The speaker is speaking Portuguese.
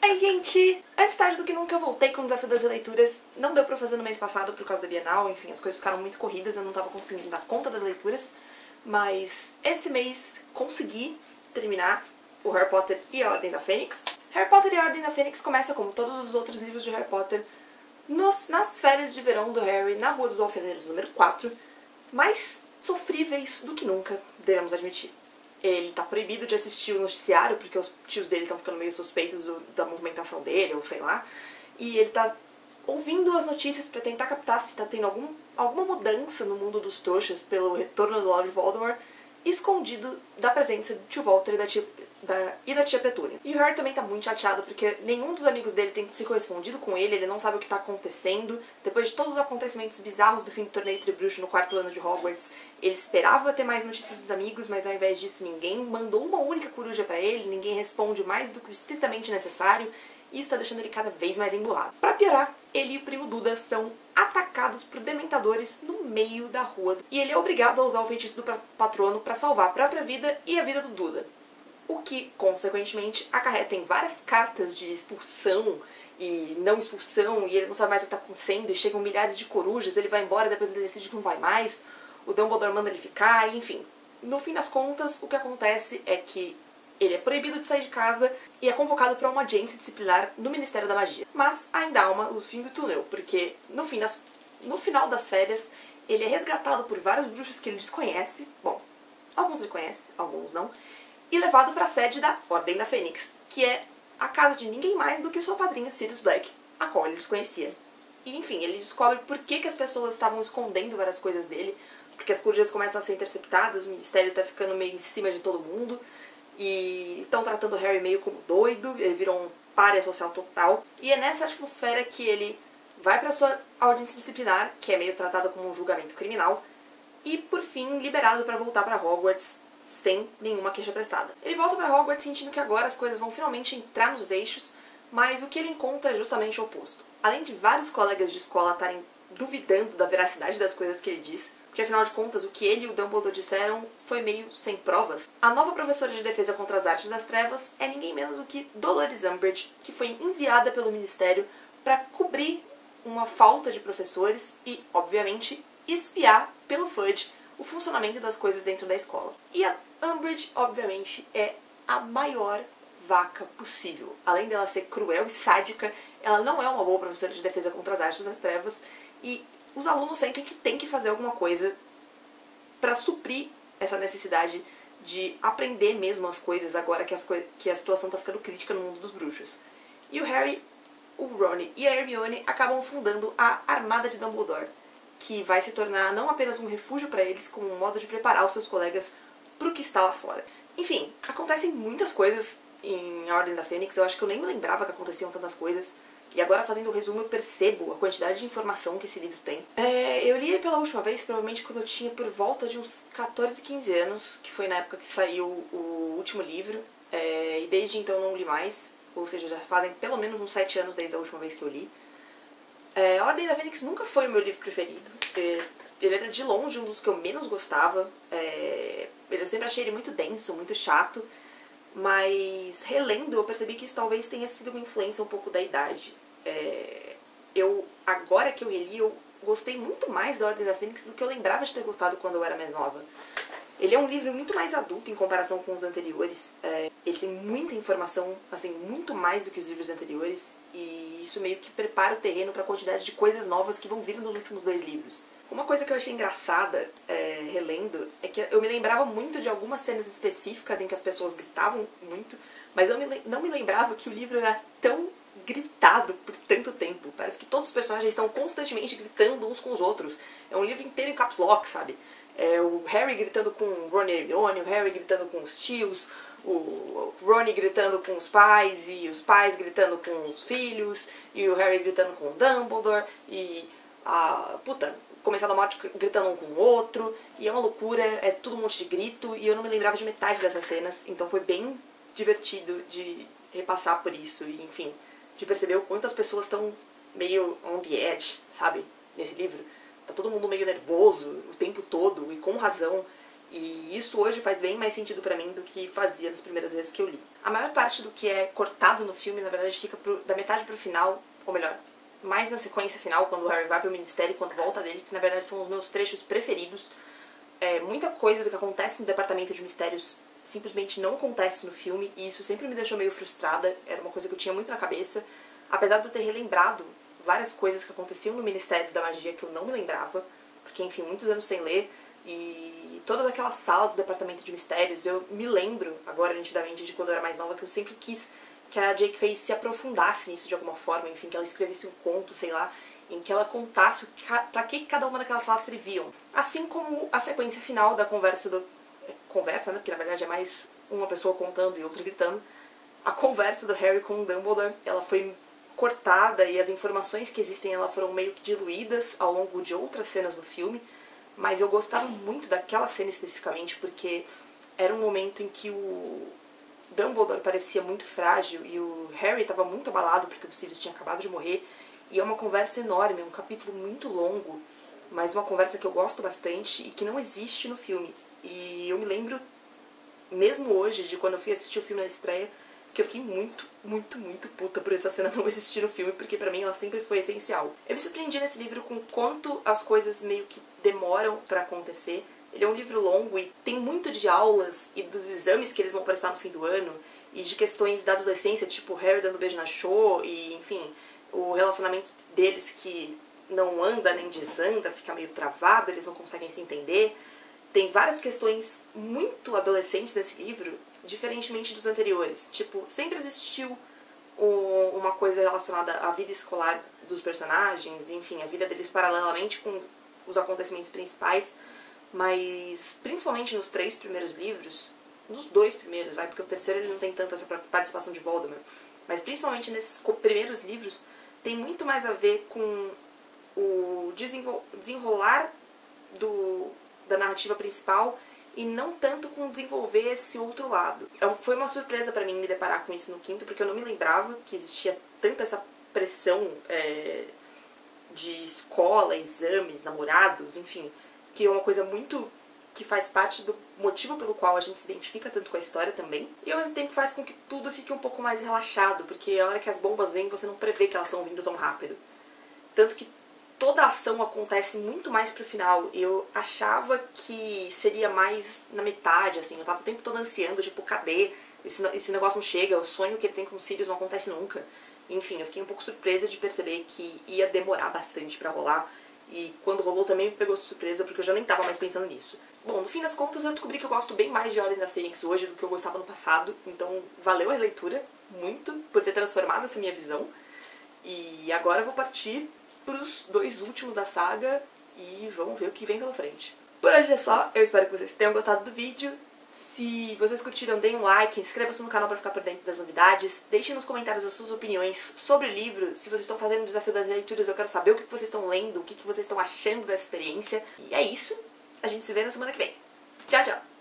Ai, gente! Antes tarde do que nunca eu voltei com o desafio das leituras. Não deu pra eu fazer no mês passado por causa da Bienal, enfim, as coisas ficaram muito corridas, eu não tava conseguindo dar conta das leituras. Mas esse mês consegui terminar o Harry Potter e a Ordem da Fênix. Harry Potter e a Ordem da Fênix começa, como todos os outros livros de Harry Potter, nas férias de verão do Harry, na Rua dos Alfeneiros, número 4, mais sofríveis do que nunca, devemos admitir. Ele tá proibido de assistir o noticiário, porque os tios dele estão ficando meio suspeitos da movimentação dele, ou sei lá. E ele tá ouvindo as notícias pra tentar captar se tá tendo alguma mudança no mundo dos trouxas pelo retorno do Lord Voldemort, escondido da presença do tio Walter e da tia Petúnia. E o Harry também tá muito chateado porque nenhum dos amigos dele tem se correspondido com ele não sabe o que tá acontecendo. Depois de todos os acontecimentos bizarros do fim do torneio Tribruxo no quarto ano de Hogwarts, ele esperava ter mais notícias dos amigos, mas ao invés disso ninguém mandou uma única coruja pra ele, ninguém responde mais do que o estritamente necessário, e isso tá deixando ele cada vez mais emburrado. Pra piorar, ele e o primo Duda são atacados por dementadores no meio da rua, e ele é obrigado a usar o feitiço do patrono pra salvar a própria vida e a vida do Duda. O que, consequentemente, acarreta em várias cartas de expulsão e não expulsão, e ele não sabe mais o que está acontecendo, e chegam milhares de corujas, ele vai embora, depois ele decide que não vai mais, o Dumbledore manda ele ficar, enfim. No fim das contas, o que acontece é que ele é proibido de sair de casa e é convocado para uma audiência disciplinar no Ministério da Magia. Mas ainda há uma luz fim do túnel, porque no final das férias, ele é resgatado por vários bruxos que ele desconhece, bom, alguns ele conhece, alguns não, e levado para a sede da Ordem da Fênix, que é a casa de ninguém mais do que o seu padrinho Sirius Black, a qual ele desconhecia. E enfim, ele descobre por que as pessoas estavam escondendo várias coisas dele, porque as corujas começam a ser interceptadas, o ministério tá ficando meio em cima de todo mundo, e estão tratando o Harry meio como doido, ele virou um pária social total. E é nessa atmosfera que ele vai para sua audiência disciplinar, que é meio tratada como um julgamento criminal, e por fim liberado para voltar para Hogwarts, sem nenhuma queixa prestada. Ele volta para Hogwarts sentindo que agora as coisas vão finalmente entrar nos eixos, mas o que ele encontra é justamente o oposto. Além de vários colegas de escola estarem duvidando da veracidade das coisas que ele diz, porque afinal de contas o que ele e o Dumbledore disseram foi meio sem provas, a nova professora de defesa contra as artes das trevas é ninguém menos do que Dolores Umbridge, que foi enviada pelo Ministério para cobrir uma falta de professores e, obviamente, espiar pelo Fudge o funcionamento das coisas dentro da escola. E a Umbridge, obviamente, é a maior vaca possível. Além dela ser cruel e sádica, ela não é uma boa professora de defesa contra as artes das trevas, e os alunos sentem que tem que fazer alguma coisa para suprir essa necessidade de aprender mesmo as coisas agora que a situação tá ficando crítica no mundo dos bruxos. E o Harry, o Ron e a Hermione acabam fundando a Armada de Dumbledore, que vai se tornar não apenas um refúgio para eles, como um modo de preparar os seus colegas pro que está lá fora. Enfim, acontecem muitas coisas em A Ordem da Fênix, eu acho que eu nem me lembrava que aconteciam tantas coisas, e agora fazendo o resumo eu percebo a quantidade de informação que esse livro tem. Eu li ele pela última vez, provavelmente quando eu tinha por volta de uns 14, 15 anos, que foi na época que saiu o último livro, e desde então não li mais, ou seja, já fazem pelo menos uns 7 anos desde a última vez que eu li. A Ordem da Fênix nunca foi o meu livro preferido. Ele era de longe um dos que eu menos gostava. Eu sempre achei ele muito denso, muito chato. Mas relendo, eu percebi que isso talvez tenha sido uma influência um pouco da idade. Agora que eu reli, eu gostei muito mais da Ordem da Fênix do que eu lembrava de ter gostado quando eu era mais nova. Ele é um livro muito mais adulto em comparação com os anteriores. Ele tem muita informação, assim, muito mais do que os livros anteriores, e isso meio que prepara o terreno para a quantidade de coisas novas que vão vir nos últimos 2 livros. Uma coisa que eu achei engraçada, relendo, é que eu me lembrava muito de algumas cenas específicas em que as pessoas gritavam muito, mas eu não me lembrava que o livro era tão gritado por tanto tempo. Parece que todos os personagens estão constantemente gritando uns com os outros. É um livro inteiro em caps lock, sabe? O Harry gritando com o Ron e Hermione, o Harry gritando com os tios, o Ron gritando com os pais, e os pais gritando com os filhos, e o Harry gritando com o Dumbledore, e Comensal da Morte gritando um com o outro, e é uma loucura, é tudo um monte de grito, e eu não me lembrava de metade dessas cenas, então foi bem divertido de repassar por isso, e enfim, de perceber o quanto as pessoas estão meio on the edge, sabe, nesse livro. Tá todo mundo meio nervoso o tempo todo, e com razão, E isso hoje faz bem mais sentido pra mim do que fazia nas primeiras vezes que eu li. A maior parte do que é cortado no filme, na verdade, fica da metade pro final, ou melhor, mais na sequência final, quando o Harry vai pro ministério e quando volta dele, que na verdade são os meus trechos preferidos. Muita coisa do que acontece no departamento de mistérios simplesmente não acontece no filme, e isso sempre me deixou meio frustrada, era uma coisa que eu tinha muito na cabeça, apesar de eu ter relembrado várias coisas que aconteciam no Ministério da Magia que eu não me lembrava, porque, enfim, muitos anos sem ler, e todas aquelas salas do departamento de mistérios, eu me lembro, agora nitidamente, de quando eu era mais nova, que eu sempre quis que a J.K. se aprofundasse nisso de alguma forma, enfim, que ela escrevesse um conto, sei lá, em que ela contasse pra que cada uma daquelas salas serviam. Assim como a sequência final da conversa Conversa, né, porque na verdade é mais uma pessoa contando e outra gritando. A conversa do Harry com o Dumbledore, ela foi cortada e as informações que existem ela foram meio que diluídas ao longo de outras cenas no filme, mas eu gostava muito daquela cena especificamente porque era um momento em que o Dumbledore parecia muito frágil e o Harry estava muito abalado porque o Sirius tinha acabado de morrer, e é uma conversa enorme, um capítulo muito longo, mas uma conversa que eu gosto bastante e que não existe no filme. E eu me lembro, mesmo hoje, de quando eu fui assistir o filme na estreia, que eu fiquei muito, muito, muito puta por essa cena não existir no filme, porque pra mim ela sempre foi essencial. Eu me surpreendi nesse livro com quanto as coisas meio que demoram pra acontecer. Ele é um livro longo e tem muito de aulas e dos exames que eles vão prestar no fim do ano, e de questões da adolescência, tipo o Harry dando beijo na Cho, e enfim, o relacionamento deles que não anda nem desanda, fica meio travado, eles não conseguem se entender. Tem várias questões muito adolescentes nesse livro, diferentemente dos anteriores. Tipo, sempre existiu uma coisa relacionada à vida escolar dos personagens, enfim, a vida deles paralelamente com os acontecimentos principais, mas principalmente nos 3 primeiros livros, nos 2 primeiros, porque o terceiro ele não tem tanta essa participação de Voldemort, mas principalmente nesses primeiros livros, tem muito mais a ver com o desenrolar da narrativa principal e não tanto com desenvolver esse outro lado. Foi uma surpresa pra mim me deparar com isso no quinto, porque eu não me lembrava que existia tanta essa pressão de escola, exames, namorados, enfim, que é uma coisa muito que faz parte do motivo pelo qual a gente se identifica tanto com a história também, e ao mesmo tempo faz com que tudo fique um pouco mais relaxado, porque a hora que as bombas vêm você não prevê que elas estão vindo tão rápido. Tanto que toda a ação acontece muito mais pro final. Eu achava que seria mais na metade, assim. Eu tava o tempo todo ansiando, tipo, cadê? Esse negócio não chega, o sonho que ele tem com o Sirius não acontece nunca. Enfim, eu fiquei um pouco surpresa de perceber que ia demorar bastante pra rolar. E quando rolou também me pegou surpresa, porque eu já nem tava mais pensando nisso. Bom, no fim das contas eu descobri que eu gosto bem mais de Ordem da Fênix hoje do que eu gostava no passado. Então valeu a releitura, muito, por ter transformado essa minha visão. E agora eu vou partir pros 2 últimos da saga e vamos ver o que vem pela frente. Por hoje é só, eu espero que vocês tenham gostado do vídeo. Se vocês curtiram, deem um like, inscreva-se no canal para ficar por dentro das novidades, deixem nos comentários as suas opiniões sobre o livro, se vocês estão fazendo o desafio das leituras, eu quero saber o que vocês estão lendo, o que vocês estão achando dessa experiência. E é isso, a gente se vê na semana que vem. Tchau, tchau!